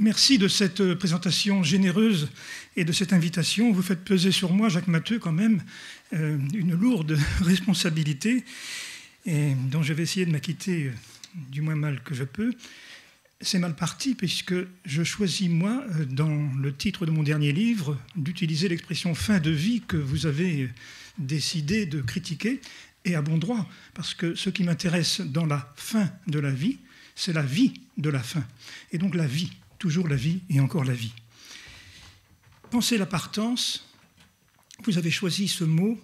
Merci de cette présentation généreuse et de cette invitation. Vous faites peser sur moi, Jacques Matteux, quand même, une lourde responsabilité et dont je vais essayer de m'acquitter du moins mal que je peux. C'est mal parti puisque je choisis, moi, dans le titre de mon dernier livre, d'utiliser l'expression « fin de vie » que vous avez décidé de critiquer, et à bon droit, parce que ce qui m'intéresse dans la fin de la vie, c'est la vie de la fin. Et donc la vie, toujours la vie et encore la vie. Pensez la partance, vous avez choisi ce mot,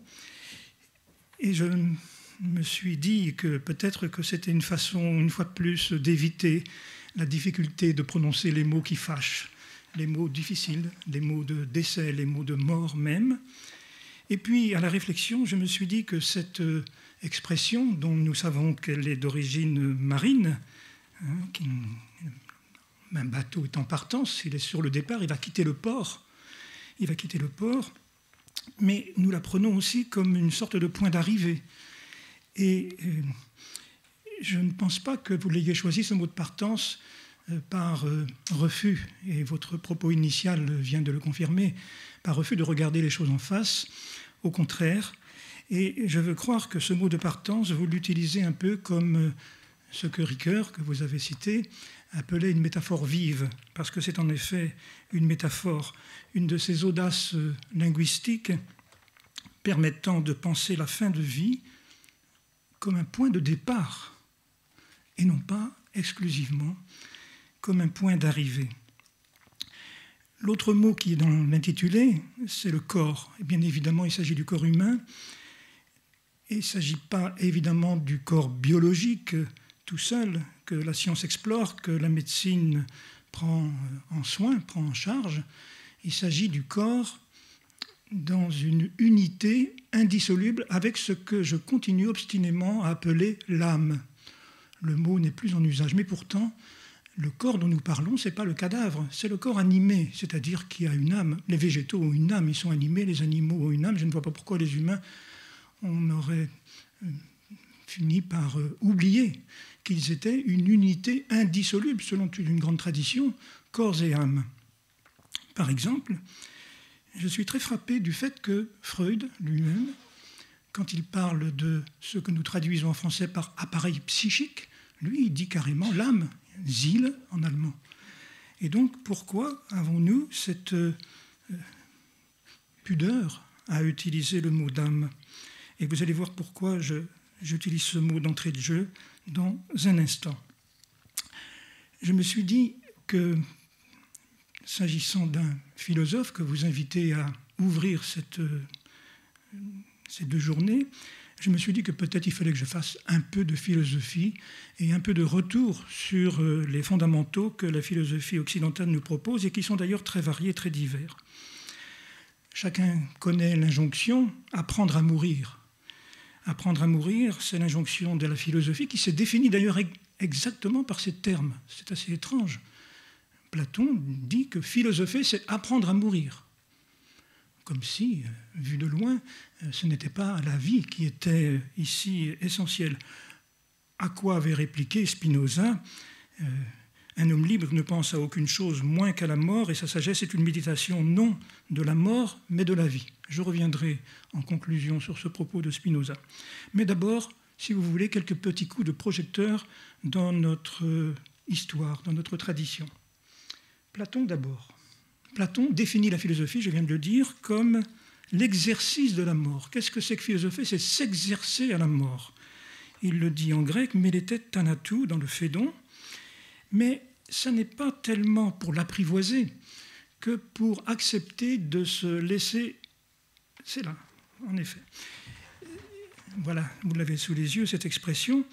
et je me suis dit que peut-être que c'était une façon, une fois de plus, d'éviter la difficulté de prononcer les mots qui fâchent, les mots difficiles, les mots de décès, les mots de mort même. Et puis, à la réflexion, je me suis dit que cette expression, dont nous savons qu'elle est d'origine marine, un bateau est en partance, il est sur le départ, il va quitter le port, mais nous la prenons aussi comme une sorte de point d'arrivée. Et je ne pense pas que vous l'ayez choisi, ce mot de partance, par refus, et votre propos initial vient de le confirmer, par refus de regarder les choses en face, au contraire. Et je veux croire que ce mot de partance, vous l'utilisez un peu comme ce que Ricoeur, que vous avez cité, appelait une métaphore vive, parce que c'est en effet une métaphore, une de ces audaces linguistiques permettant de penser la fin de vie comme un point de départ, et non pas exclusivement comme un point d'arrivée. L'autre mot qui est dans l'intitulé, c'est le corps. Et bien évidemment, il s'agit du corps humain. Et il ne s'agit pas évidemment du corps biologique tout seul, que la science explore, que la médecine prend en soin, prend en charge. Il s'agit du corps dans une unité indissoluble avec ce que je continue obstinément à appeler l'âme. Le mot n'est plus en usage, mais pourtant, le corps dont nous parlons, ce n'est pas le cadavre, c'est le corps animé, c'est-à-dire qui a une âme. Les végétaux ont une âme, ils sont animés, les animaux ont une âme. Je ne vois pas pourquoi les humains, on aurait fini par oublier qu'ils étaient une unité indissoluble, selon une grande tradition, corps et âme. Par exemple, je suis très frappé du fait que Freud, lui-même, quand il parle de ce que nous traduisons en français par appareil psychique, lui, il dit carrément l'âme, Seele en allemand. Et donc, pourquoi avons-nous cette pudeur à utiliser le mot d'âme? Et vous allez voir pourquoi j'utilise ce mot d'entrée de jeu dans un instant. Je me suis dit que, s'agissant d'un philosophe que vous invitez à ouvrir ces 2 journées, je me suis dit que peut-être il fallait que je fasse un peu de philosophie et un peu de retour sur les fondamentaux que la philosophie occidentale nous propose et qui sont d'ailleurs très variés, très divers. Chacun connaît l'injonction « apprendre à mourir ». Apprendre à mourir, c'est l'injonction de la philosophie qui s'est définie d'ailleurs exactement par ces termes. C'est assez étrange. Platon dit que philosopher, c'est apprendre à mourir. Comme si, vu de loin, ce n'était pas la vie qui était ici essentielle. À quoi avait répliqué Spinoza ? Un homme libre ne pense à aucune chose moins qu'à la mort, et sa sagesse est une méditation non de la mort, mais de la vie. Je reviendrai en conclusion sur ce propos de Spinoza. Mais d'abord, si vous voulez, quelques petits coups de projecteur dans notre histoire, dans notre tradition. Platon d'abord. Platon définit la philosophie, je viens de le dire, comme l'exercice de la mort. Qu'est-ce que c'est que philosopher ? C'est s'exercer à la mort. Il le dit en grec, mélété thanatou, dans le Phédon, mais ça n'est pas tellement pour l'apprivoiser que pour accepter de se laisser... C'est là, en effet. Voilà, vous l'avez sous les yeux, cette expression.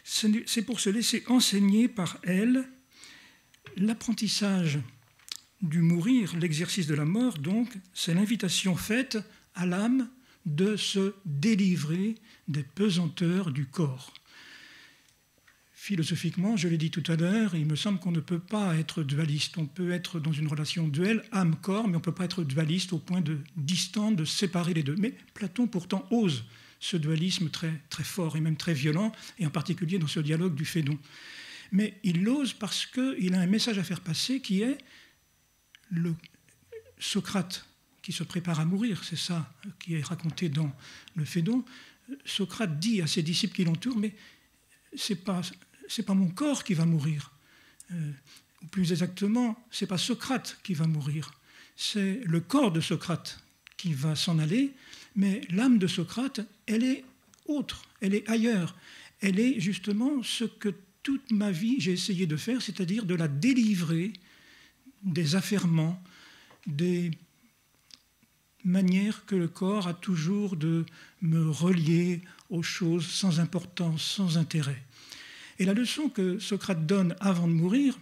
C'est pour se laisser enseigner par elle l'apprentissage du mourir, l'exercice de la mort, donc, c'est l'invitation faite à l'âme de se délivrer des pesanteurs du corps. Philosophiquement, je l'ai dit tout à l'heure, il me semble qu'on ne peut pas être dualiste. On peut être dans une relation duelle, âme-corps, mais on ne peut pas être dualiste au point de distendre, de séparer les deux. Mais Platon, pourtant, ose ce dualisme très, très fort et même très violent, et en particulier dans ce dialogue du Phédon. Mais il l'ose parce qu'il a un message à faire passer qui est le Socrate qui se prépare à mourir, c'est ça qui est raconté dans le Phédon. Socrate dit à ses disciples qui l'entourent, mais c'est pas mon corps qui va mourir. Ou plus exactement, c'est pas Socrate qui va mourir, c'est le corps de Socrate qui va s'en aller, mais l'âme de Socrate, elle est autre, elle est ailleurs. Elle est justement ce que toute ma vie j'ai essayé de faire, c'est-à-dire de la délivrer des affairements, des manières que le corps a toujours de me relier aux choses sans importance, sans intérêt. Et la leçon que Socrate donne avant de mourir,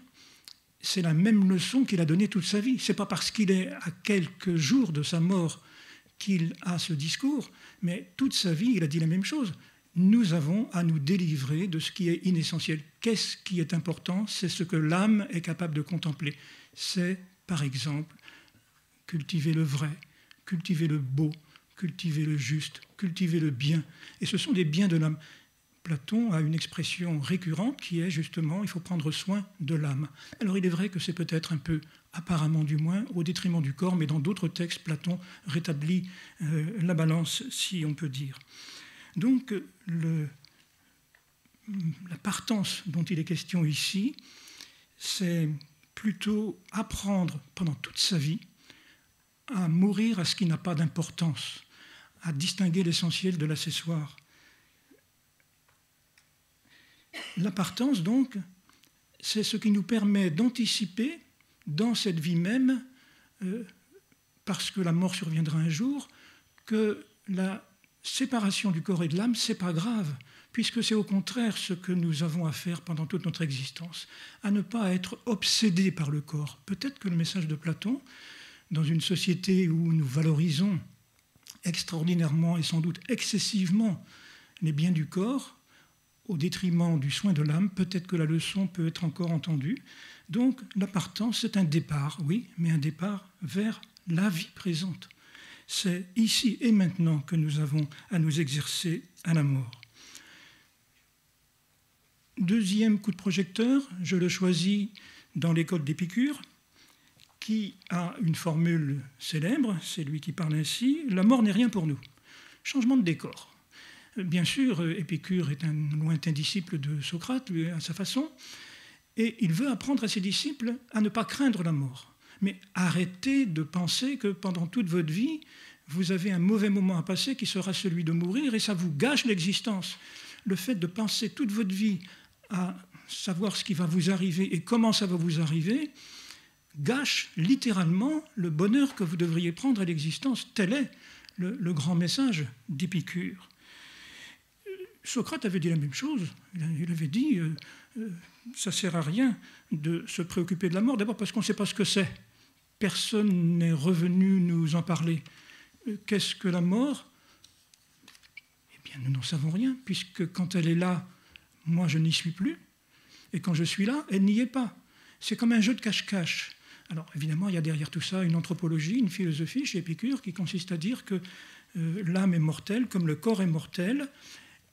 c'est la même leçon qu'il a donnée toute sa vie. Ce n'est pas parce qu'il est à quelques jours de sa mort qu'il a ce discours, mais toute sa vie, il a dit la même chose. Nous avons à nous délivrer de ce qui est inessentiel. Qu'est-ce qui est important? C'est ce que l'âme est capable de contempler. C'est, par exemple, cultiver le vrai, cultiver le beau, cultiver le juste, cultiver le bien. Et ce sont des biens de l'âme. Platon a une expression récurrente qui est justement « il faut prendre soin de l'âme ». Alors il est vrai que c'est peut-être un peu, apparemment du moins, au détriment du corps, mais dans d'autres textes, Platon rétablit la balance, si on peut dire. Donc la partance dont il est question ici, c'est plutôt apprendre pendant toute sa vie à mourir à ce qui n'a pas d'importance, à distinguer l'essentiel de l'accessoire. La partance, donc, c'est ce qui nous permet d'anticiper dans cette vie même, parce que la mort surviendra un jour, que la séparation du corps et de l'âme, ce n'est pas grave, puisque c'est au contraire ce que nous avons à faire pendant toute notre existence, à ne pas être obsédés par le corps. Peut-être que le message de Platon, dans une société où nous valorisons extraordinairement et sans doute excessivement les biens du corps, au détriment du soin de l'âme, peut-être que la leçon peut être encore entendue. Donc la partance, c'est un départ, oui, mais un départ vers la vie présente. C'est ici et maintenant que nous avons à nous exercer à la mort. Deuxième coup de projecteur, je le choisis dans l'école d'Épicure, qui a une formule célèbre, c'est lui qui parle ainsi, « La mort n'est rien pour nous ». Changement de décor. Bien sûr, Épicure est un lointain disciple de Socrate, lui, à sa façon, et il veut apprendre à ses disciples à ne pas craindre la mort. Mais arrêtez de penser que pendant toute votre vie, vous avez un mauvais moment à passer qui sera celui de mourir, et ça vous gâche l'existence. Le fait de penser toute votre vie à savoir ce qui va vous arriver et comment ça va vous arriver, gâche littéralement le bonheur que vous devriez prendre à l'existence. Tel est le grand message d'Épicure. Socrate avait dit la même chose. Il avait dit ça ne sert à rien de se préoccuper de la mort, d'abord parce qu'on ne sait pas ce que c'est. Personne n'est revenu nous en parler. Qu'est-ce que la mort? Eh bien, nous n'en savons rien, puisque quand elle est là, moi je n'y suis plus, et quand je suis là, elle n'y est pas. C'est comme un jeu de cache-cache. Alors évidemment, il y a derrière tout ça une anthropologie, une philosophie chez Épicure qui consiste à dire que l'âme est mortelle comme le corps est mortel.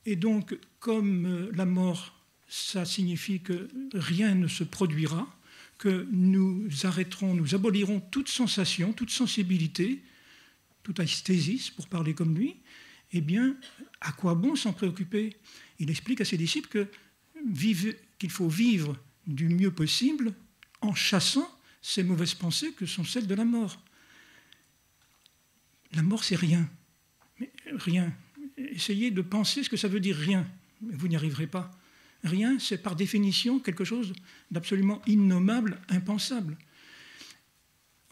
Et donc, comme la mort, ça signifie que rien ne se produira, que nous arrêterons, nous abolirons toute sensation, toute sensibilité, toute aesthésis, pour parler comme lui, eh bien, à quoi bon s'en préoccuper? Il explique à ses disciples qu'il faut vivre du mieux possible en chassant ces mauvaises pensées que sont celles de la mort. La mort, c'est rien. Mais rien. Essayez de penser ce que ça veut dire rien. Vous n'y arriverez pas. Rien, c'est par définition quelque chose d'absolument innommable, impensable.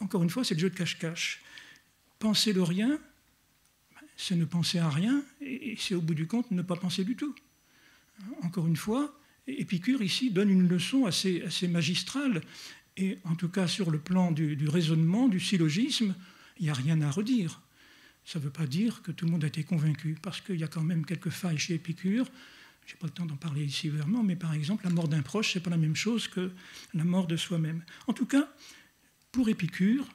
Encore une fois, c'est le jeu de cache-cache. Penser le rien, c'est ne penser à rien, et c'est au bout du compte ne pas penser du tout. Encore une fois, Épicure ici donne une leçon assez magistrale, et en tout cas sur le plan du raisonnement, du syllogisme, il n'y a rien à redire. Ça ne veut pas dire que tout le monde a été convaincu, parce qu'il y a quand même quelques failles chez Épicure. Je n'ai pas le temps d'en parler ici vraiment, mais par exemple, la mort d'un proche, ce n'est pas la même chose que la mort de soi-même. En tout cas, pour Épicure,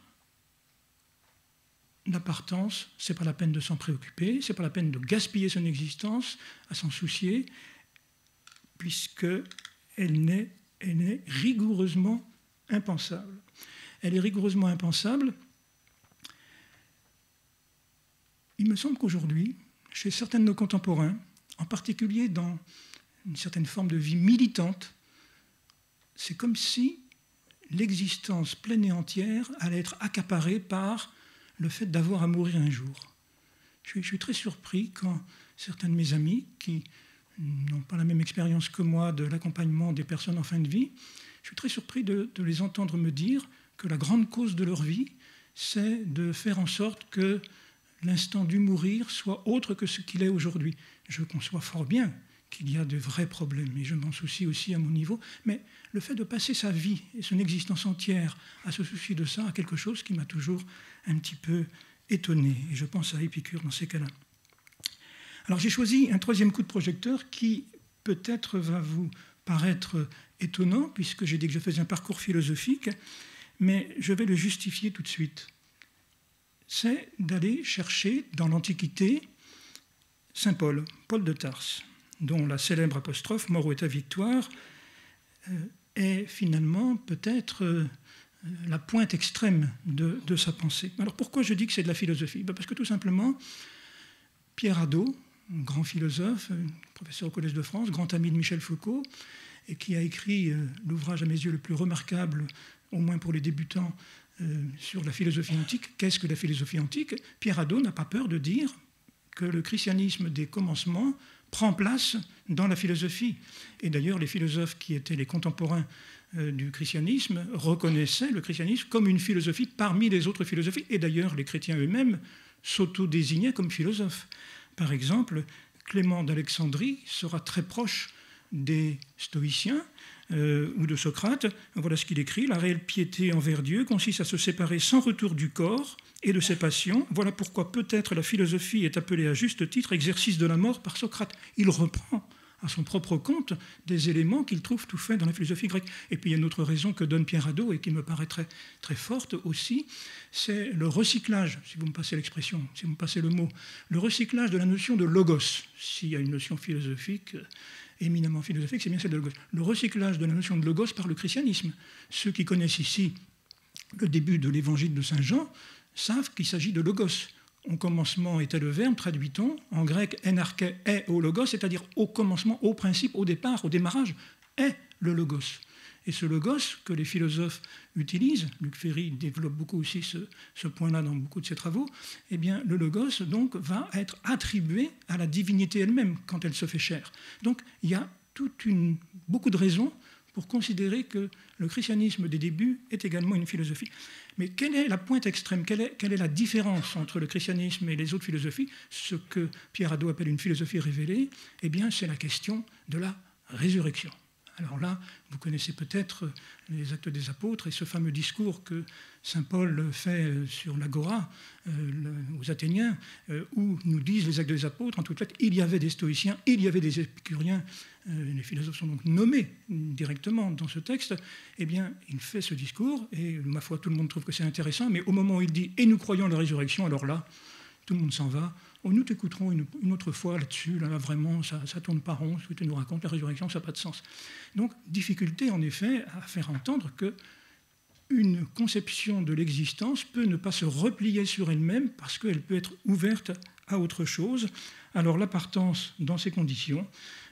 la partance, ce n'est pas la peine de s'en préoccuper, ce n'est pas la peine de gaspiller son existence à s'en soucier, puisque elle n'est rigoureusement impensable. Elle est rigoureusement impensable. Il me semble qu'aujourd'hui, chez certains de nos contemporains, en particulier dans une certaine forme de vie militante, c'est comme si l'existence pleine et entière allait être accaparée par le fait d'avoir à mourir un jour. Je suis très surpris quand certains de mes amis, qui n'ont pas la même expérience que moi de l'accompagnement des personnes en fin de vie, je suis très surpris de les entendre me dire que la grande cause de leur vie, c'est de faire en sorte que l'instant du mourir soit autre que ce qu'il est aujourd'hui. Je conçois fort bien qu'il y a de vrais problèmes, et je m'en soucie aussi à mon niveau, mais le fait de passer sa vie et son existence entière à se soucier de ça, a quelque chose qui m'a toujours un petit peu étonné, et je pense à Épicure dans ces cas-là. Alors j'ai choisi un troisième coup de projecteur qui peut-être va vous paraître étonnant, puisque j'ai dit que je faisais un parcours philosophique, mais je vais le justifier tout de suite. C'est d'aller chercher dans l'Antiquité Saint Paul, Paul de Tarse, dont la célèbre apostrophe « Mort ou est ta victoire » est finalement peut-être la pointe extrême de sa pensée. Alors pourquoi je dis que c'est de la philosophie ? Parce que tout simplement, Pierre Hadot, un grand philosophe, professeur au Collège de France, grand ami de Michel Foucault, et qui a écrit l'ouvrage à mes yeux le plus remarquable, au moins pour les débutants, sur la philosophie antique. Qu'est-ce que la philosophie antique ? Pierre Hadot n'a pas peur de dire que le christianisme des commencements prend place dans la philosophie. Et d'ailleurs, les philosophes qui étaient les contemporains du christianisme reconnaissaient le christianisme comme une philosophie parmi les autres philosophies. Et d'ailleurs, les chrétiens eux-mêmes s'auto-désignaient comme philosophes. Par exemple, Clément d'Alexandrie sera très proche des stoïciens ou de Socrate. Voilà ce qu'il écrit. La réelle piété envers Dieu consiste à se séparer sans retour du corps et de ses passions. Voilà pourquoi peut-être la philosophie est appelée à juste titre exercice de la mort par Socrate. Il reprend à son propre compte des éléments qu'il trouve tout fait dans la philosophie grecque. Et puis il y a une autre raison que donne Pierre Hadot et qui me paraît très, très forte aussi, c'est le recyclage, si vous me passez l'expression, si vous me passez le mot, le recyclage de la notion de logos. S'il y a une notion philosophique, éminemment philosophique, c'est bien celle de logos. Le recyclage de la notion de logos par le christianisme. Ceux qui connaissent ici le début de l'évangile de Saint Jean savent qu'il s'agit de logos. Au commencement était le verbe, traduit-on, en grec, enarche est au logos, c'est-à-dire au commencement, au principe, au départ, au démarrage, est le logos. Et ce logos que les philosophes utilisent, Luc Ferry développe beaucoup aussi ce point-là dans beaucoup de ses travaux, eh bien le logos donc va être attribué à la divinité elle-même quand elle se fait chair. Donc il y a beaucoup de raisons pour considérer que le christianisme des débuts est également une philosophie. Mais quelle est la pointe extrême ? Quelle est la différence entre le christianisme et les autres philosophies ? Ce que Pierre Hadot appelle une philosophie révélée, eh bien, c'est la question de la résurrection. Alors là, vous connaissez peut-être les Actes des Apôtres et ce fameux discours que saint Paul fait sur l'Agora aux Athéniens, où nous disent les Actes des Apôtres, en toute lettre, il y avait des stoïciens, il y avait des épicuriens, les philosophes sont donc nommés directement dans ce texte. Eh bien, il fait ce discours, et ma foi, tout le monde trouve que c'est intéressant, mais au moment où il dit « et nous croyons à la résurrection », alors là, tout le monde s'en va. Oh, nous t'écouterons une autre fois là-dessus. Là, vraiment, ça tourne pas rond. Ce que tu nous racontes, la résurrection, ça n'a pas de sens. Donc, difficulté, en effet, à faire entendre qu'une conception de l'existence peut ne pas se replier sur elle-même parce qu'elle peut être ouverte à autre chose. Alors, l'appartance, dans ces conditions,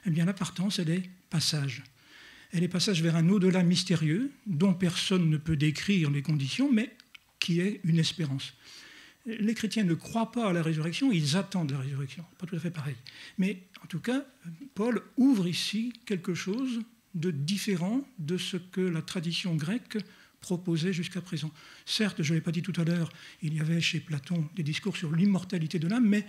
eh bien, l'appartance, elle est passage. Elle est passage vers un au-delà mystérieux dont personne ne peut décrire les conditions, mais qui est une espérance. Les chrétiens ne croient pas à la résurrection, ils attendent la résurrection. Pas tout à fait pareil. Mais en tout cas, Paul ouvre ici quelque chose de différent de ce que la tradition grecque proposait jusqu'à présent. Certes, je ne l'ai pas dit tout à l'heure, il y avait chez Platon des discours sur l'immortalité de l'âme, mais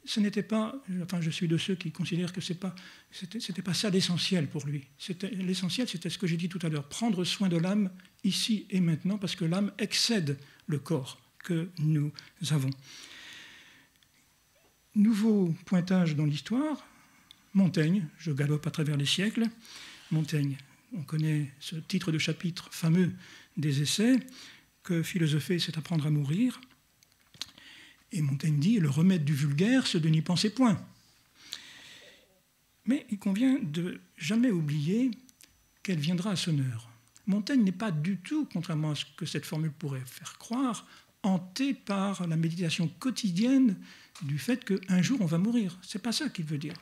ce n'était pas, enfin je suis de ceux qui considèrent que c'était pas ça l'essentiel pour lui. L'essentiel, c'était ce que j'ai dit tout à l'heure, prendre soin de l'âme ici et maintenant, parce que l'âme excède le corps que nous avons. Nouveau pointage dans l'histoire, Montaigne, je galope à travers les siècles, Montaigne, on connaît ce titre de chapitre fameux des Essais, que philosopher c'est apprendre à mourir, et Montaigne dit, le remède du vulgaire c'est de n'y penser point. Mais il convient de jamais oublier qu'elle viendra à son heure. Montaigne n'est pas du tout, contrairement à ce que cette formule pourrait faire croire, hanté par la méditation quotidienne du fait qu'un jour on va mourir. Ce n'est pas ça qu'il veut dire.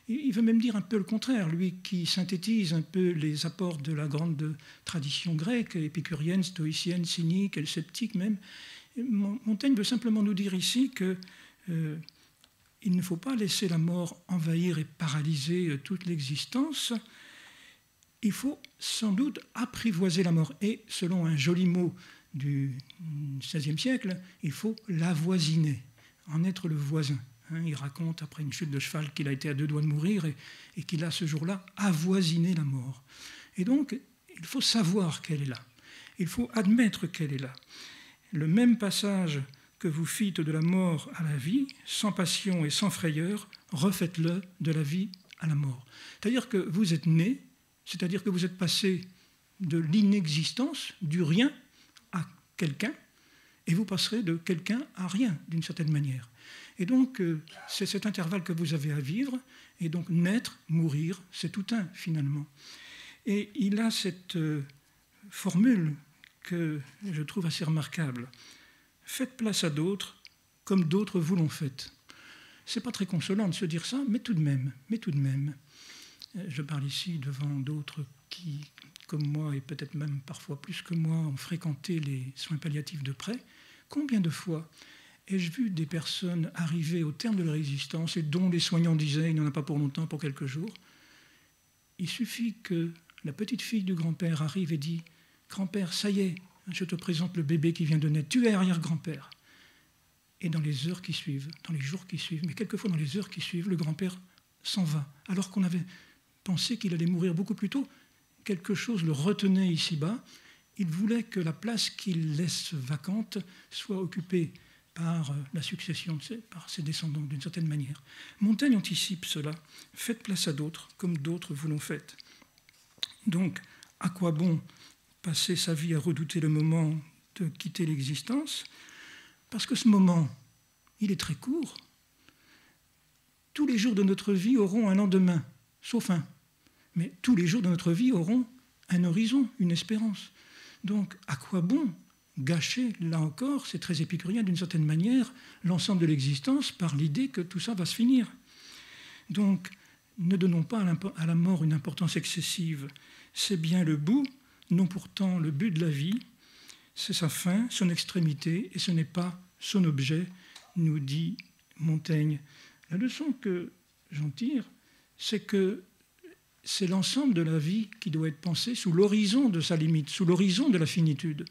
Il veut même dire un peu le contraire, lui qui synthétise un peu les apports de la grande tradition grecque, épicurienne, stoïcienne, cynique, et sceptique même. Montaigne veut simplement nous dire ici qu'il ne faut pas laisser la mort envahir et paralyser toute l'existence. Il faut sans doute apprivoiser la mort. Et selon un joli mot du XVIe siècle, il faut l'avoisiner, en être le voisin. Il raconte, après une chute de cheval, qu'il a été à 2 doigts de mourir et qu'il a ce jour-là avoisiné la mort. Et donc, il faut savoir qu'elle est là. Il faut admettre qu'elle est là. Le même passage que vous fîtes de la mort à la vie, sans passion et sans frayeur, refaites-le de la vie à la mort. C'est-à-dire que vous êtes né, c'est-à-dire que vous êtes passé de l'inexistence, du rien, à quelqu'un, et vous passerez de quelqu'un à rien, d'une certaine manière. Et donc, c'est cet intervalle que vous avez à vivre, et donc naître, mourir, c'est tout un, finalement. Et il a cette formule que je trouve assez remarquable. Faites place à d'autres, comme d'autres vous l'ont faite. Ce n'est pas très consolant de se dire ça, mais tout de même. Je parle ici devant d'autres qui, comme moi, et peut-être même parfois plus que moi, ont fréquenté les soins palliatifs de près. Combien de fois ai-je vu des personnes arriver au terme de leur existence et dont les soignants disaient « il n'y en a pas pour longtemps, pour quelques jours ». Il suffit que la petite fille du grand-père arrive et dit « Grand-père, ça y est, je te présente le bébé qui vient de naître, tu es arrière-grand-père ». Et dans les heures qui suivent, dans les jours qui suivent, mais quelquefois dans les heures qui suivent, le grand-père s'en va, alors qu'on avait pensé qu'il allait mourir beaucoup plus tôt. Quelque chose le retenait ici-bas. Il voulait que la place qu'il laisse vacante soit occupée par la succession, par ses descendants, d'une certaine manière. Montaigne anticipe cela. Faites place à d'autres, comme d'autres vous l'ont fait. Donc, à quoi bon passer sa vie à redouter le moment de quitter l'existence? Parce que ce moment, il est très court. Tous les jours de notre vie auront un lendemain, sauf un. Mais tous les jours de notre vie auront un horizon, une espérance. Donc, à quoi bon gâcher, là encore, c'est très épicurien d'une certaine manière, l'ensemble de l'existence par l'idée que tout ça va se finir. Donc, ne donnons pas à la mort une importance excessive. C'est bien le bout, non pourtant le but de la vie, c'est sa fin, son extrémité, et ce n'est pas son objet, nous dit Montaigne. La leçon que j'en tire, c'est que c'est l'ensemble de la vie qui doit être pensé sous l'horizon de sa limite, sous l'horizon de la finitude.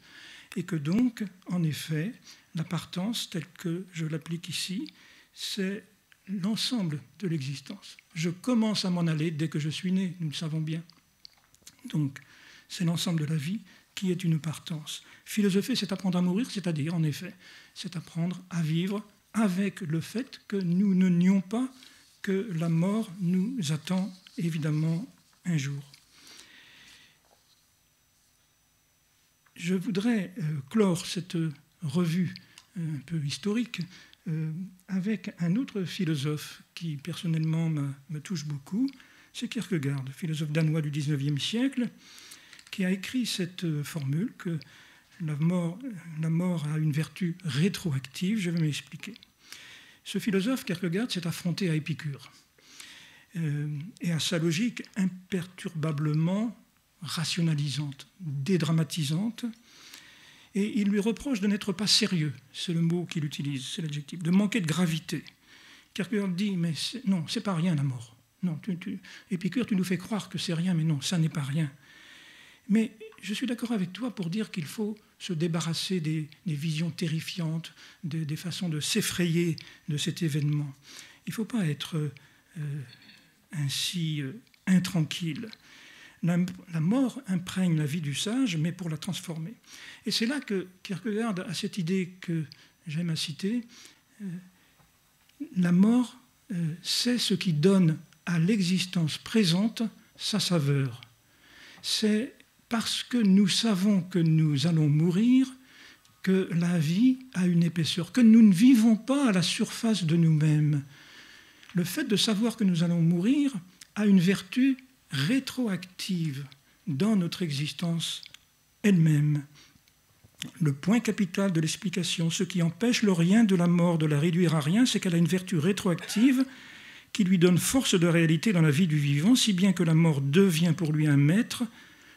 Et que donc, en effet, la partance, telle que je l'applique ici, c'est l'ensemble de l'existence. Je commence à m'en aller dès que je suis né, nous le savons bien. Donc, c'est l'ensemble de la vie qui est une partance. Philosopher, c'est apprendre à mourir, c'est-à-dire, en effet, c'est apprendre à vivre avec le fait que nous ne nions pas que la mort nous attend évidemment un jour. Je voudrais clore cette revue un peu historique avec un autre philosophe qui personnellement me touche beaucoup, c'est Kierkegaard, philosophe danois du XIXe siècle, qui a écrit cette formule que la mort a une vertu rétroactive. Je vais m'expliquer. Ce philosophe, Kierkegaard, s'est affronté à Épicure et à sa logique imperturbablement rationalisante, dédramatisante, et il lui reproche de n'être pas sérieux, c'est le mot qu'il utilise, c'est l'adjectif, de manquer de gravité. Kierkegaard dit, mais non, c'est pas rien la mort. Non, Épicure, tu nous fais croire que c'est rien, mais non, ça n'est pas rien. Mais je suis d'accord avec toi pour dire qu'il faut se débarrasser des visions terrifiantes, des façons de s'effrayer de cet événement. Il ne faut pas être ainsi intranquille. La mort imprègne la vie du sage, mais pour la transformer. Et c'est là que Kierkegaard a cette idée que j'aime à citer. La mort, c'est ce qui donne à l'existence présente sa saveur. C'est parce que nous savons que nous allons mourir que la vie a une épaisseur, que nous ne vivons pas à la surface de nous-mêmes. Le fait de savoir que nous allons mourir a une vertu rétroactive, dans notre existence elle-même. Le point capital de l'explication, ce qui empêche le rien de la mort de la réduire à rien, c'est qu'elle a une vertu rétroactive qui lui donne force de réalité dans la vie du vivant, si bien que la mort devient pour lui un maître,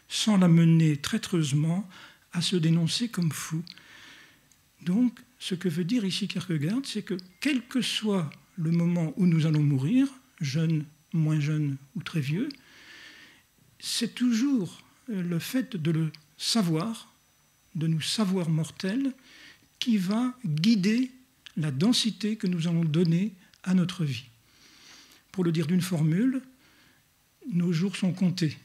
sans l'amener traîtreusement à se dénoncer comme fou. Donc, ce que veut dire ici Kierkegaard, c'est que quel que soit le moment où nous allons mourir, jeune, moins jeune ou très vieux, c'est toujours le fait de le savoir, de nous savoir mortels, qui va guider la densité que nous allons donner à notre vie. Pour le dire d'une formule, nos jours sont comptés.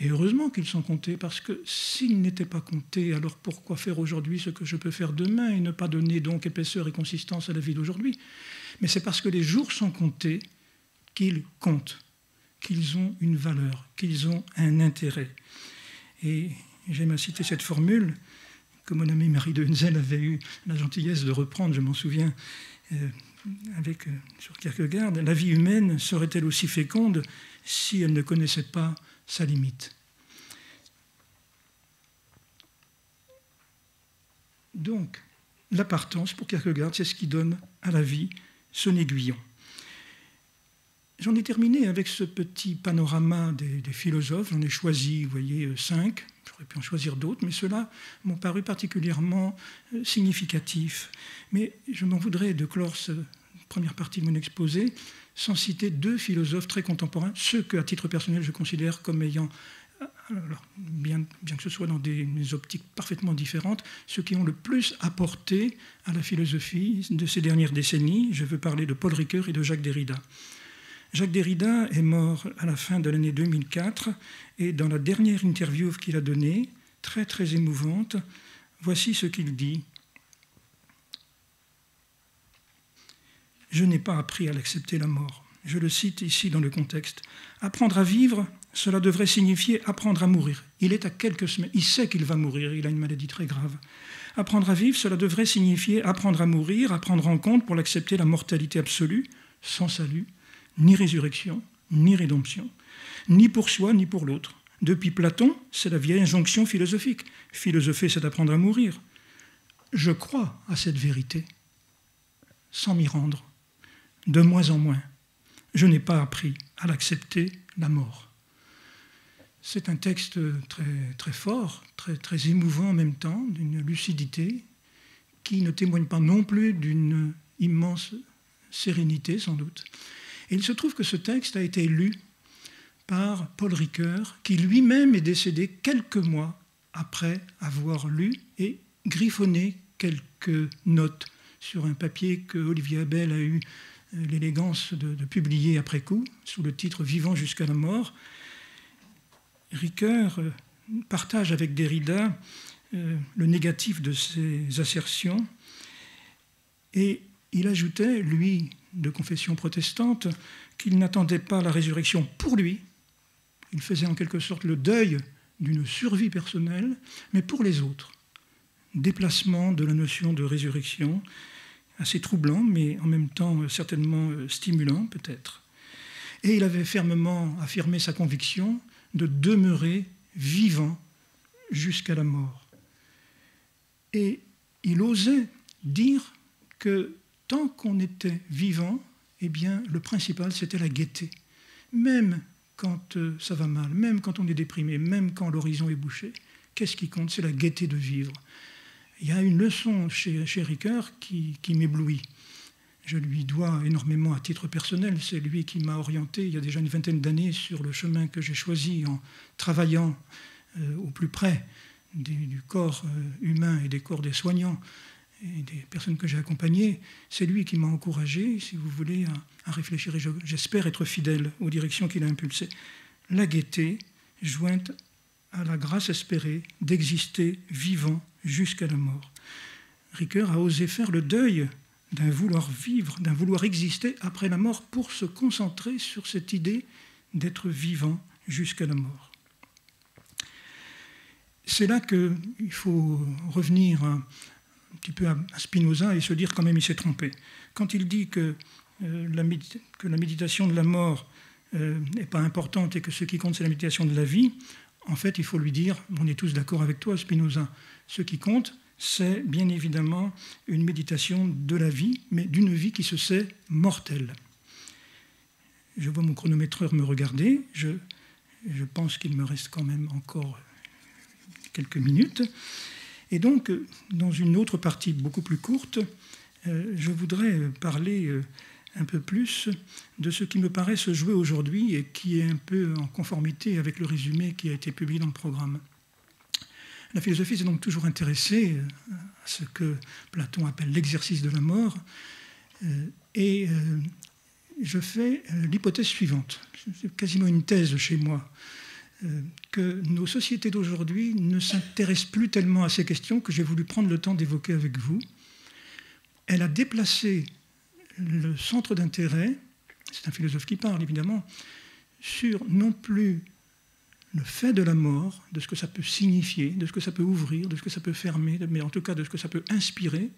Et heureusement qu'ils sont comptés, parce que s'ils n'étaient pas comptés, alors pourquoi faire aujourd'hui ce que je peux faire demain et ne pas donner donc épaisseur et consistance à la vie d'aujourd'hui? Mais c'est parce que les jours sont comptés qu'ils comptent, qu'ils ont une valeur, qu'ils ont un intérêt. Et j'aime à citer cette formule que mon amie Marie de Hunzel avait eu la gentillesse de reprendre, je m'en souviens, sur Kierkegaard. La vie humaine serait-elle aussi féconde si elle ne connaissait pas sa limite? Donc, la partance, pour Kierkegaard, c'est ce qui donne à la vie son aiguillon. J'en ai terminé avec ce petit panorama des philosophes. J'en ai choisi, vous voyez, 5. J'aurais pu en choisir d'autres, mais ceux-là m'ont paru particulièrement significatifs. Mais je m'en voudrais de clore cette première partie de mon exposé sans citer 2 philosophes très contemporains, ceux que, à titre personnel, je considère comme ayant, alors, bien que ce soit dans des optiques parfaitement différentes, ceux qui ont le plus apporté à la philosophie de ces dernières décennies. Je veux parler de Paul Ricoeur et de Jacques Derrida. Jacques Derrida est mort à la fin de l'année 2004 et dans la dernière interview qu'il a donnée, très très émouvante, voici ce qu'il dit. « Je n'ai pas appris à l'accepter la mort. » Je le cite ici dans le contexte. « Apprendre à vivre, cela devrait signifier apprendre à mourir. Il est à quelques semaines, il sait qu'il va mourir, il a une maladie très grave. Apprendre à vivre, cela devrait signifier apprendre à mourir, à prendre en compte pour l'accepter la mortalité absolue, sans salut, ni résurrection, ni rédemption, ni pour soi, ni pour l'autre. Depuis Platon, c'est la vieille injonction philosophique. Philosopher, c'est apprendre à mourir. Je crois à cette vérité, sans m'y rendre, de moins en moins. Je n'ai pas appris à l'accepter, la mort. » C'est un texte très, très fort, très, très émouvant en même temps, d'une lucidité qui ne témoigne pas non plus d'une immense sérénité, sans doute. Et il se trouve que ce texte a été lu par Paul Ricoeur, qui lui-même est décédé quelques mois après avoir lu et griffonné quelques notes sur un papier que Olivier Abel a eu l'élégance de publier après coup, sous le titre « Vivant jusqu'à la mort ». Ricoeur partage avec Derrida le négatif de ces assertions et il ajoutait, lui, de confession protestante, qu'il n'attendait pas la résurrection pour lui. Il faisait en quelque sorte le deuil d'une survie personnelle, mais pour les autres. Déplacement de la notion de résurrection, assez troublant, mais en même temps certainement stimulant peut-être. Et il avait fermement affirmé sa conviction de demeurer vivant jusqu'à la mort. Et il osait dire que tant qu'on était vivant, eh bien, le principal, c'était la gaieté. Même quand ça va mal, même quand on est déprimé, même quand l'horizon est bouché, qu'est-ce qui compte? C'est la gaieté de vivre. Il y a une leçon chez Ricoeur qui m'éblouit. Je lui dois énormément à titre personnel. C'est lui qui m'a orienté il y a déjà une vingtaine d'années sur le chemin que j'ai choisi en travaillant au plus près du corps humain et des corps des soignants et des personnes que j'ai accompagnées. C'est lui qui m'a encouragé, si vous voulez, à réfléchir. Et j'espère être fidèle aux directions qu'il a impulsées. La gaieté jointe à la grâce espérée d'exister vivant jusqu'à la mort. Ricoeur a osé faire le deuil d'un vouloir vivre, d'un vouloir exister après la mort pour se concentrer sur cette idée d'être vivant jusqu'à la mort. C'est là qu'il faut revenir un petit peu à Spinoza et se dire quand même il s'est trompé. Quand il dit que la méditation de la mort n'est pas importante et que ce qui compte c'est la méditation de la vie, en fait, il faut lui dire, on est tous d'accord avec toi, Spinoza, ce qui compte, c'est bien évidemment une méditation de la vie, mais d'une vie qui se sait mortelle. Je vois mon chronométreur me regarder, je pense qu'il me reste quand même encore quelques minutes. Et donc, dans une autre partie beaucoup plus courte, je voudrais parler un peu plus de ce qui me paraît se jouer aujourd'hui et qui est un peu en conformité avec le résumé qui a été publié dans le programme. La philosophie s'est donc toujours intéressée à ce que Platon appelle l'exercice de la mort, et je fais l'hypothèse suivante, c'est quasiment une thèse chez moi, que nos sociétés d'aujourd'hui ne s'intéressent plus tellement à ces questions que j'ai voulu prendre le temps d'évoquer avec vous. Elle a déplacé le centre d'intérêt, c'est un philosophe qui parle évidemment, sur non plus le fait de la mort, de ce que ça peut signifier, de ce que ça peut ouvrir, de ce que ça peut fermer, mais en tout cas de ce que ça peut inspirer.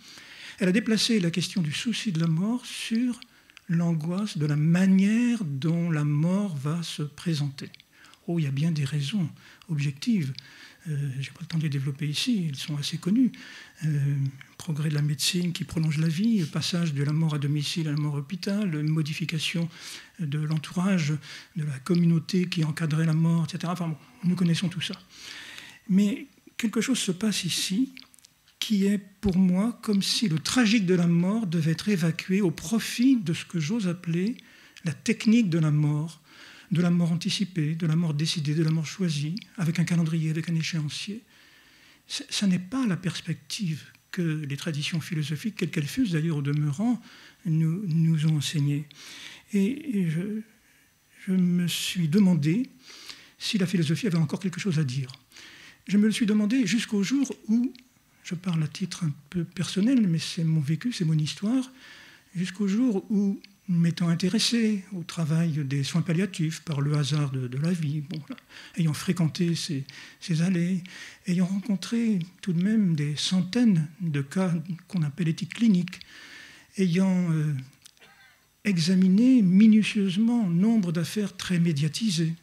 Elle a déplacé la question du souci de la mort sur l'angoisse de la manière dont la mort va se présenter. Oh, il y a bien des raisons objectives. Je n'ai pas le temps de les développer ici, elles sont assez connues. Progrès de la médecine qui prolonge la vie, passage de la mort à domicile à la mort à l'hôpital, modification de l'entourage, de la communauté qui encadrait la mort, etc. Enfin bon, nous connaissons tout ça. Mais quelque chose se passe ici qui est pour moi comme si le tragique de la mort devait être évacué au profit de ce que j'ose appeler la technique de la mort anticipée, de la mort décidée, de la mort choisie, avec un calendrier, avec un échéancier. Ça n'est pas la perspective que les traditions philosophiques, quelles qu'elles fussent d'ailleurs au demeurant, nous ont enseignées. Et je me suis demandé si la philosophie avait encore quelque chose à dire. Je me le suis demandé jusqu'au jour où, je parle à titre un peu personnel, mais c'est mon vécu, c'est mon histoire, jusqu'au jour où, m'étant intéressé au travail des soins palliatifs par le hasard de la vie, bon, là, ayant fréquenté ces allées, ayant rencontré tout de même des centaines de cas qu'on appelle éthique clinique, ayant examiné minutieusement nombre d'affaires très médiatisées,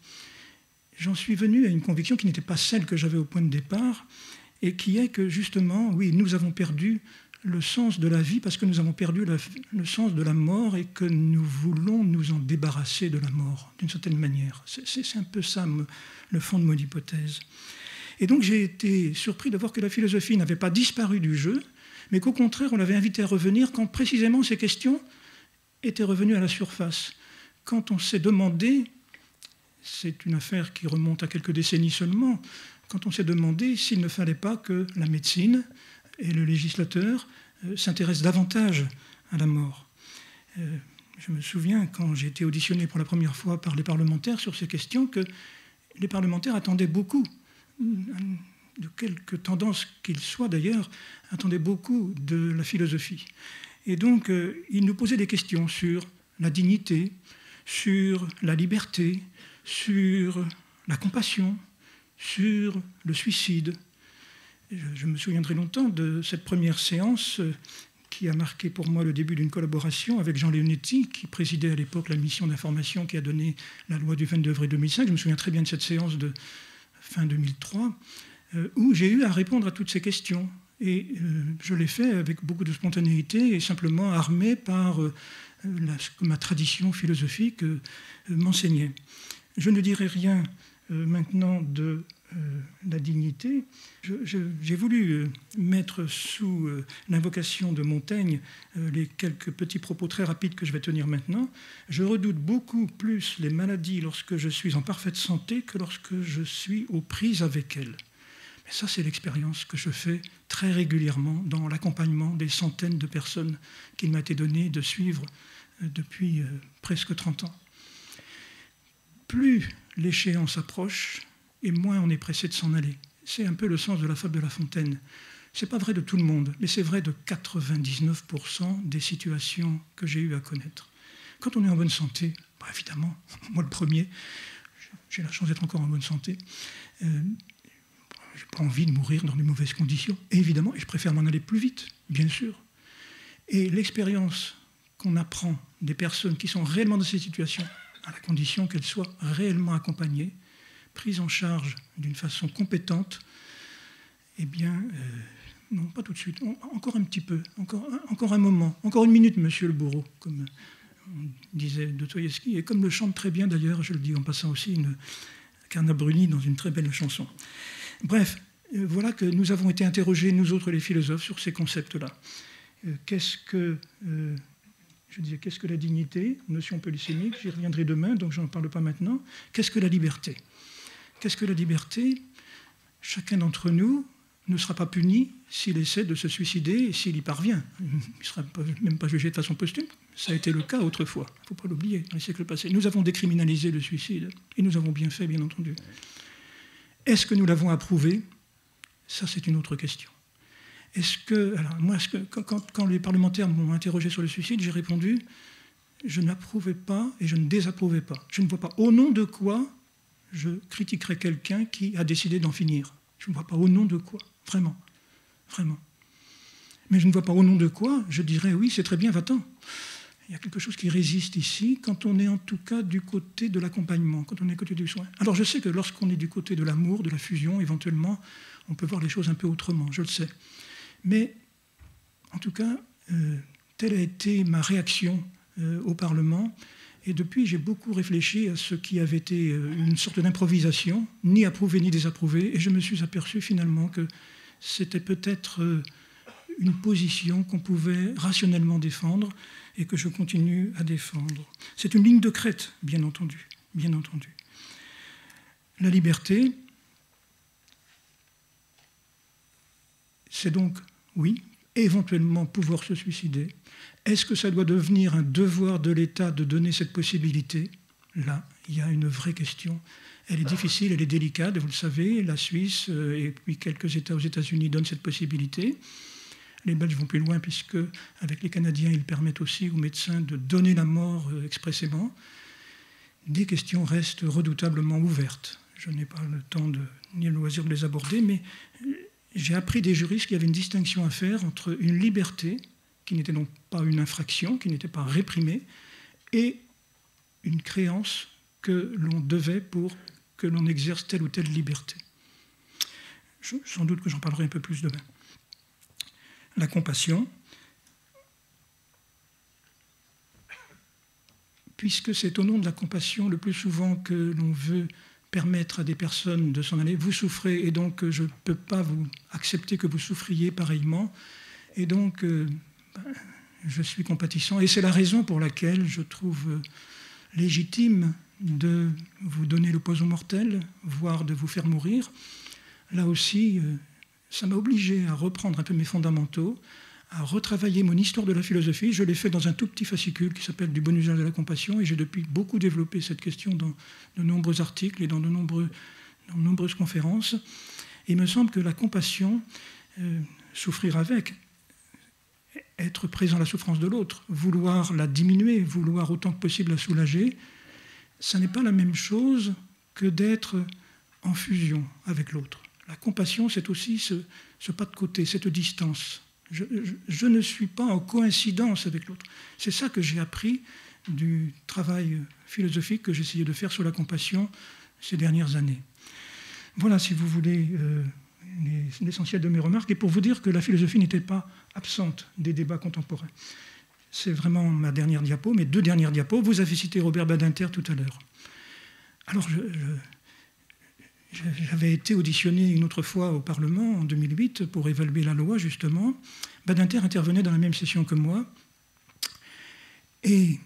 j'en suis venu à une conviction qui n'était pas celle que j'avais au point de départ, et qui est que justement, oui, nous avons perdu le sens de la vie parce que nous avons perdu le sens de la mort et que nous voulons nous en débarrasser de la mort, d'une certaine manière. C'est un peu ça le fond de mon hypothèse. Et donc j'ai été surpris de voir que la philosophie n'avait pas disparu du jeu, mais qu'au contraire, on l'avait invité à revenir quand précisément ces questions étaient revenues à la surface. Quand on s'est demandé, c'est une affaire qui remonte à quelques décennies seulement, quand on s'est demandé s'il ne fallait pas que la médecine et le législateur s'intéressent davantage à la mort. Je me souviens, quand j'ai été auditionné pour la première fois par les parlementaires sur ces questions, que les parlementaires attendaient beaucoup, de quelque tendance qu'ils soient d'ailleurs, attendaient beaucoup de la philosophie. Et donc, ils nous posaient des questions sur la dignité, sur la liberté, sur la compassion, sur le suicide. Je me souviendrai longtemps de cette première séance qui a marqué pour moi le début d'une collaboration avec Jean Leonetti, qui présidait à l'époque la mission d'information qui a donné la loi du 22 avril 2005. Je me souviens très bien de cette séance de fin 2003, où j'ai eu à répondre à toutes ces questions. Et je l'ai fait avec beaucoup de spontanéité et simplement armé par ce que ma tradition philosophique m'enseignait. Je ne dirai rien maintenant de la dignité. J'ai voulu mettre sous l'invocation de Montaigne les quelques petits propos très rapides que je vais tenir maintenant. Je redoute beaucoup plus les maladies lorsque je suis en parfaite santé que lorsque je suis aux prises avec elles. Mais ça, c'est l'expérience que je fais très régulièrement dans l'accompagnement des centaines de personnes qu'il m'a été donné de suivre depuis presque 30 ans. Plus l'échéance approche, et moins on est pressé de s'en aller. C'est un peu le sens de la fable de La Fontaine. Ce n'est pas vrai de tout le monde, mais c'est vrai de 99% des situations que j'ai eu à connaître. Quand on est en bonne santé, bah évidemment, moi le premier, j'ai la chance d'être encore en bonne santé, je n'ai pas envie de mourir dans de mauvaises conditions, et évidemment, et je préfère m'en aller plus vite, bien sûr. Et l'expérience qu'on apprend des personnes qui sont réellement dans ces situations, à la condition qu'elles soient réellement accompagnées, prise en charge d'une façon compétente, eh bien, non, pas tout de suite, encore un petit peu, encore un moment, encore une minute, monsieur le bourreau, comme on disait Dostoïevski, et comme le chante très bien d'ailleurs, je le dis en passant aussi, Carnat Bruni dans une très belle chanson. Bref, voilà que nous avons été interrogés, nous autres les philosophes, sur ces concepts-là. Qu'est-ce que la dignité, notion polysémique, j'y reviendrai demain, donc je n'en parle pas maintenant. Qu'est-ce que la liberté? Qu'est-ce que la liberté? Chacun d'entre nous ne sera pas puni s'il essaie de se suicider et s'il y parvient. Il ne sera même pas jugé de façon posthume. Ça a été le cas autrefois, il ne faut pas l'oublier, dans les siècles passés. Nous avons décriminalisé le suicide, et nous avons bien fait, bien entendu. Est-ce que nous l'avons approuvé? Ça, c'est une autre question. Quand les parlementaires m'ont interrogé sur le suicide, j'ai répondu, je n'approuvais pas et je ne désapprouvais pas. Je ne vois pas au nom de quoi je critiquerais quelqu'un qui a décidé d'en finir. Je ne vois pas au nom de quoi, vraiment, vraiment. Mais je ne vois pas au nom de quoi je dirais, oui, c'est très bien, va-t'en. Il y a quelque chose qui résiste ici quand on est en tout cas du côté de l'accompagnement, quand on est du côté du soin. Alors je sais que lorsqu'on est du côté de l'amour, de la fusion, éventuellement, on peut voir les choses un peu autrement, je le sais. Mais en tout cas, telle a été ma réaction au Parlement. Et depuis, j'ai beaucoup réfléchi à ce qui avait été une sorte d'improvisation, ni approuvé ni désapprouvé. Et je me suis aperçu finalement que c'était peut-être une position qu'on pouvait rationnellement défendre et que je continue à défendre. C'est une ligne de crête, bien entendu, bien entendu. La liberté, c'est donc, oui, éventuellement pouvoir se suicider. Est-ce que ça doit devenir un devoir de l'État de donner cette possibilité? Là, il y a une vraie question. Elle est difficile, elle est délicate, vous le savez, la Suisse et puis quelques États aux États-Unis donnent cette possibilité. Les Belges vont plus loin puisque, avec les Canadiens, ils permettent aussi aux médecins de donner la mort expressément. Des questions restent redoutablement ouvertes. Je n'ai pas le temps ni le loisir de les aborder, mais j'ai appris des juristes qu'il y avait une distinction à faire entre une liberté, qui n'était donc pas une infraction, qui n'était pas réprimée, et une créance que l'on devait pour que l'on exerce telle ou telle liberté. Sans doute que j'en parlerai un peu plus demain. La compassion, puisque c'est au nom de la compassion le plus souvent que l'on veut permettre à des personnes de s'en aller. Vous souffrez et donc je ne peux pas vous accepter que vous souffriez pareillement. Et donc je suis compatissant. Et c'est la raison pour laquelle je trouve légitime de vous donner le poison mortel, voire de vous faire mourir. Là aussi, ça m'a obligé à reprendre un peu mes fondamentaux, à retravailler mon histoire de la philosophie. Je l'ai fait dans un tout petit fascicule qui s'appelle « Du bon usage de la compassion » et j'ai depuis beaucoup développé cette question dans de nombreux articles et dans de nombreuses conférences. Et il me semble que la compassion, souffrir avec, être présent à la souffrance de l'autre, vouloir la diminuer, vouloir autant que possible la soulager, ça n'est pas la même chose que d'être en fusion avec l'autre. La compassion, c'est aussi ce pas de côté, cette distance. Je ne suis pas en coïncidence avec l'autre. C'est ça que j'ai appris du travail philosophique que j'essayais de faire sur la compassion ces dernières années. Voilà, si vous voulez, l'essentiel de mes remarques, et pour vous dire que la philosophie n'était pas absente des débats contemporains. C'est vraiment ma dernière diapo, mes deux dernières diapos. Vous avez cité Robert Badinter tout à l'heure. Alors, j'avais été auditionné une autre fois au Parlement en 2008 pour évaluer la loi, justement. Badinter intervenait dans la même session que moi. Et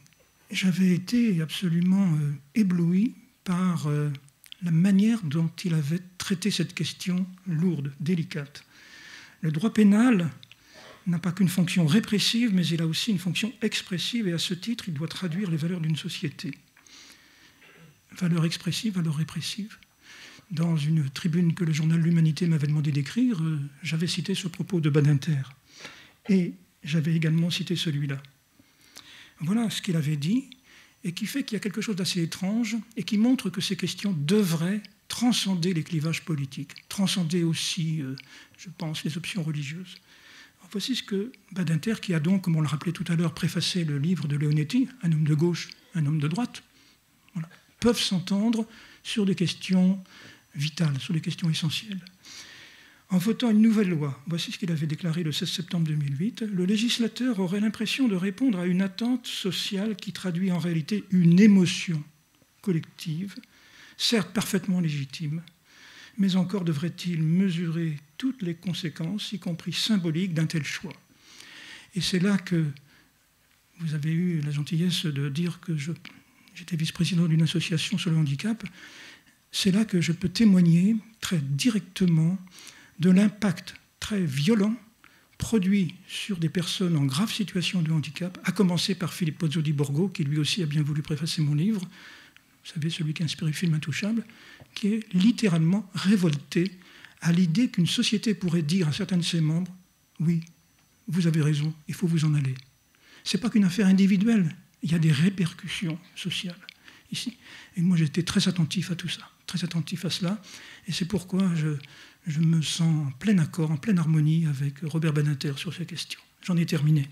j'avais été absolument ébloui par la manière dont il avait traité cette question lourde, délicate. Le droit pénal n'a pas qu'une fonction répressive, mais il a aussi une fonction expressive, et à ce titre, il doit traduire les valeurs d'une société. Valeurs expressives, valeurs répressives. Dans une tribune que le journal L'Humanité m'avait demandé d'écrire, j'avais cité ce propos de Badinter. Et j'avais également cité celui-là. Voilà ce qu'il avait dit, et qui fait qu'il y a quelque chose d'assez étrange, et qui montre que ces questions devraient transcender les clivages politiques, transcender aussi, je pense, les options religieuses. Alors, voici ce que Badinter, qui a donc, comme on le rappelait tout à l'heure, préfacé le livre de Leonetti, un homme de gauche, un homme de droite, voilà, peuvent s'entendre sur des questions vitales, sur des questions essentielles. En votant une nouvelle loi, voici ce qu'il avait déclaré le 16 septembre 2008, le législateur aurait l'impression de répondre à une attente sociale qui traduit en réalité une émotion collective, certes parfaitement légitime, mais encore devrait-il mesurer toutes les conséquences, y compris symboliques, d'un tel choix. Et c'est là que vous avez eu la gentillesse de dire que j'étais vice-président d'une association sur le handicap. C'est là que je peux témoigner très directement de l'impact très violent produit sur des personnes en grave situation de handicap, à commencer par Philippe Pozzo di Borgo, qui lui aussi a bien voulu préfacer mon livre, vous savez, celui qui a inspiré le film Intouchable, qui est littéralement révolté à l'idée qu'une société pourrait dire à certains de ses membres « Oui, vous avez raison, il faut vous en aller ». Ce n'est pas qu'une affaire individuelle, il y a des répercussions sociales ici. Et moi, j'étais très attentif à tout ça, très attentif à cela. Et c'est pourquoi je me sens en plein accord, en pleine harmonie avec Robert Badinter sur ces questions. J'en ai terminé.